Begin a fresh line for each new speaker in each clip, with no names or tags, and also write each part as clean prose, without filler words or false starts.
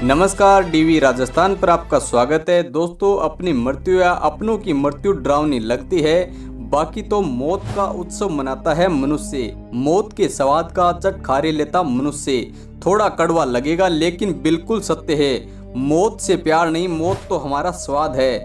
नमस्कार, डीवी राजस्थान पर आपका स्वागत है। दोस्तों, अपनी मृत्यु या अपनों की मृत्यु डरावनी लगती है, बाकी तो मौत का उत्सव मनाता है मनुष्य। मौत के स्वाद का चटखारे लेता मनुष्य। थोड़ा कड़वा लगेगा लेकिन बिल्कुल सत्य है। मौत से प्यार नहीं, मौत तो हमारा स्वाद है।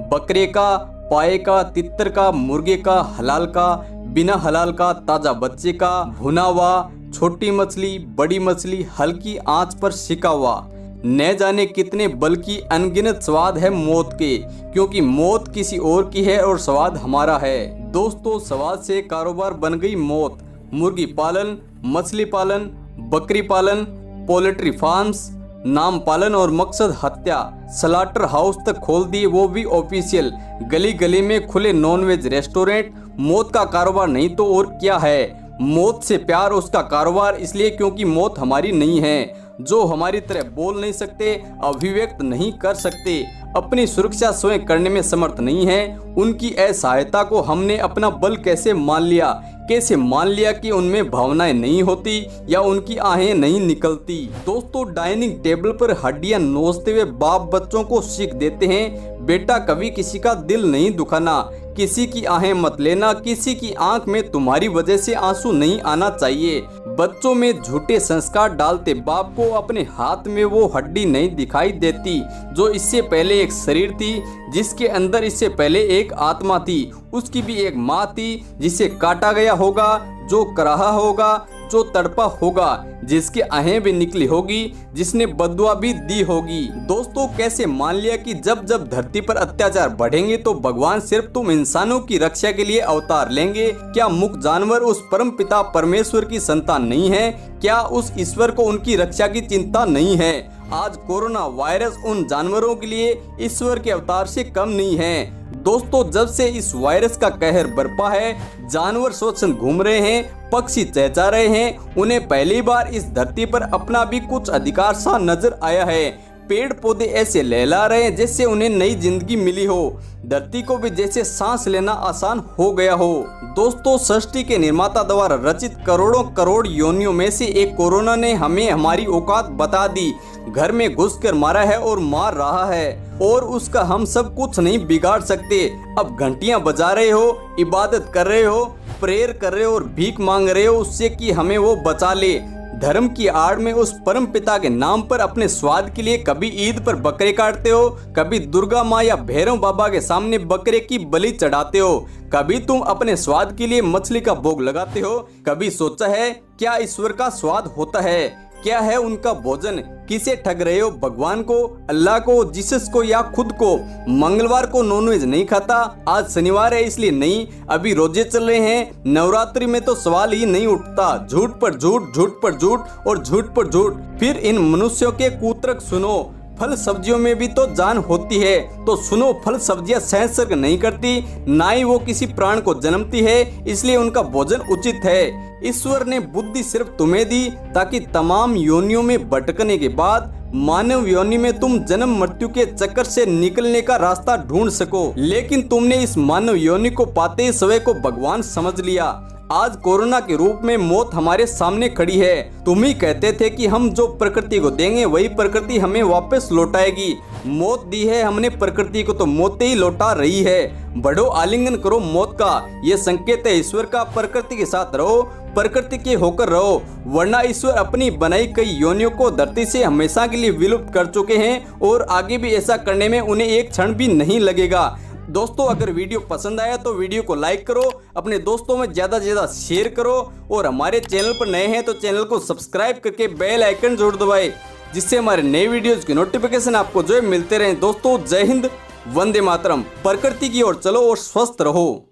बकरे का, पाए का, तितर का, मुर्गे का, हलाल का, बिना हलाल का, ताजा बच्चे का, भुना हुआ, छोटी मछली, बड़ी मछली, हल्की आंच पर सिका हुआ, न जाने कितने बल्कि अनगिनत स्वाद है मौत के, क्योंकि मौत किसी और की है और स्वाद हमारा है। दोस्तों, स्वाद से कारोबार बन गई मौत। मुर्गी पालन, मछली पालन, बकरी पालन, पोल्ट्री फार्म्स, नाम पालन और मकसद हत्या, स्लाटर हाउस तक खोल दिए, वो भी ऑफिशियल। गली गली में खुले नॉनवेज रेस्टोरेंट। मौत का कारोबार नहीं तो और क्या है। मौत से प्यार उसका कारोबार, इसलिए क्योंकि मौत हमारी नहीं है। जो हमारी तरह बोल नहीं सकते, अभिव्यक्त नहीं कर सकते, अपनी सुरक्षा स्वयं करने में समर्थ नहीं है, उनकी असहायता को हमने अपना बल कैसे मान लिया। कैसे मान लिया कि उनमें भावनाएं नहीं होती या उनकी आहें नहीं निकलती। दोस्तों, डाइनिंग टेबल पर हड्डियां नोचते हुए बाप बच्चों को सीख देते हैं, बेटा कभी किसी का दिल नहीं दुखाना, किसी की आहें मत लेना, किसी की आंख में तुम्हारी वजह से आंसू नहीं आना चाहिए। बच्चों में झूठे संस्कार डालते बाप को अपने हाथ में वो हड्डी नहीं दिखाई देती जो इससे पहले एक शरीर थी, जिसके अंदर इससे पहले एक आत्मा थी। उसकी भी एक माँ थी जिसे काटा गया होगा, जो कराहा होगा, जो तड़पा होगा, जिसके आहें भी निकली होगी, जिसने बदुआ भी दी होगी। दोस्तों, कैसे मान लिया कि जब जब धरती पर अत्याचार बढ़ेंगे तो भगवान सिर्फ तुम इंसानों की रक्षा के लिए अवतार लेंगे। क्या मुख जानवर उस परम पिता परमेश्वर की संतान नहीं है? क्या उस ईश्वर को उनकी रक्षा की चिंता नहीं है? आज कोरोना वायरस उन जानवरों के लिए ईश्वर के अवतार से कम नहीं है। दोस्तों, जब से इस वायरस का कहर बरपा है, जानवर स्वच्छंद घूम रहे हैं, पक्षी चहचा रहे हैं, उन्हें पहली बार इस धरती पर अपना भी कुछ अधिकार सा नजर आया है। पेड़ पौधे ऐसे लहला रहे हैं जैसे उन्हें नई जिंदगी मिली हो, धरती को भी जैसे सांस लेना आसान हो गया हो। दोस्तों, सृष्टि के निर्माता द्वारा रचित करोड़ों करोड़ योनियों में से एक कोरोना ने हमें हमारी औकात बता दी। घर में घुसकर मारा है और मार रहा है, और उसका हम सब कुछ नहीं बिगाड़ सकते। अब घंटियां बजा रहे हो, इबादत कर रहे हो, प्रेयर कर रहे हो और भीख मांग रहे हो उससे कि हमें वो बचा ले। धर्म की आड़ में उस परम पिता के नाम पर अपने स्वाद के लिए कभी ईद पर बकरे काटते हो, कभी दुर्गा माँ या भैरव बाबा के सामने बकरे की बलि चढ़ाते हो, कभी तुम अपने स्वाद के लिए मछली का भोग लगाते हो। कभी सोचा है क्या ईश्वर का स्वाद होता है? क्या है उनका भोजन? किसे ठग रहे हो, भगवान को, अल्लाह को, जीसस को या खुद को? मंगलवार को नॉनवेज नहीं खाता, आज शनिवार है इसलिए नहीं, अभी रोजे चल रहे हैं, नवरात्रि में तो सवाल ही नहीं उठता। झूठ पर झूठ, झूठ पर झूठ और झूठ पर झूठ। फिर इन मनुष्यों के कूतर्क सुनो। फल सब्जियों में भी तो जान होती है, तो सुनो, फल सब्जियां सहसर्ग नहीं करती, ना ही वो किसी प्राण को जन्मती है, इसलिए उनका भोजन उचित है। ईश्वर ने बुद्धि सिर्फ तुम्हें दी ताकि तमाम योनियों में भटकने के बाद मानव योनि में तुम जन्म मृत्यु के चक्कर से निकलने का रास्ता ढूंढ सको। लेकिन तुमने इस मानव योनि को पाते ही स्वयं को भगवान समझ लिया। आज कोरोना के रूप में मौत हमारे सामने खड़ी है। तुम ही कहते थे कि हम जो प्रकृति को देंगे वही प्रकृति हमें वापस लौटाएगी। मौत दी है हमने प्रकृति को, तो मौत ही लौटा रही है। बढ़ो, आलिंगन करो मौत का, ये संकेत है ईश्वर का। प्रकृति के साथ रहो, प्रकृति के होकर रहो, वरना ईश्वर अपनी बनाई कई योनियों को धरती से हमेशा के लिए विलुप्त कर चुके हैं और आगे भी ऐसा करने में उन्हें एक क्षण भी नहीं लगेगा। दोस्तों, अगर वीडियो पसंद आया तो वीडियो को लाइक करो, अपने दोस्तों में ज़्यादा से ज़्यादा शेयर करो, और हमारे चैनल पर नए हैं तो चैनल को सब्सक्राइब करके बेल आइकन जरूर दबाएं, जिससे हमारे नए वीडियोज़ की नोटिफिकेशन आपको जो है मिलते रहें। दोस्तों, जय हिंद, वंदे मातरम। प्रकृति की ओर चलो और स्वस्थ रहो।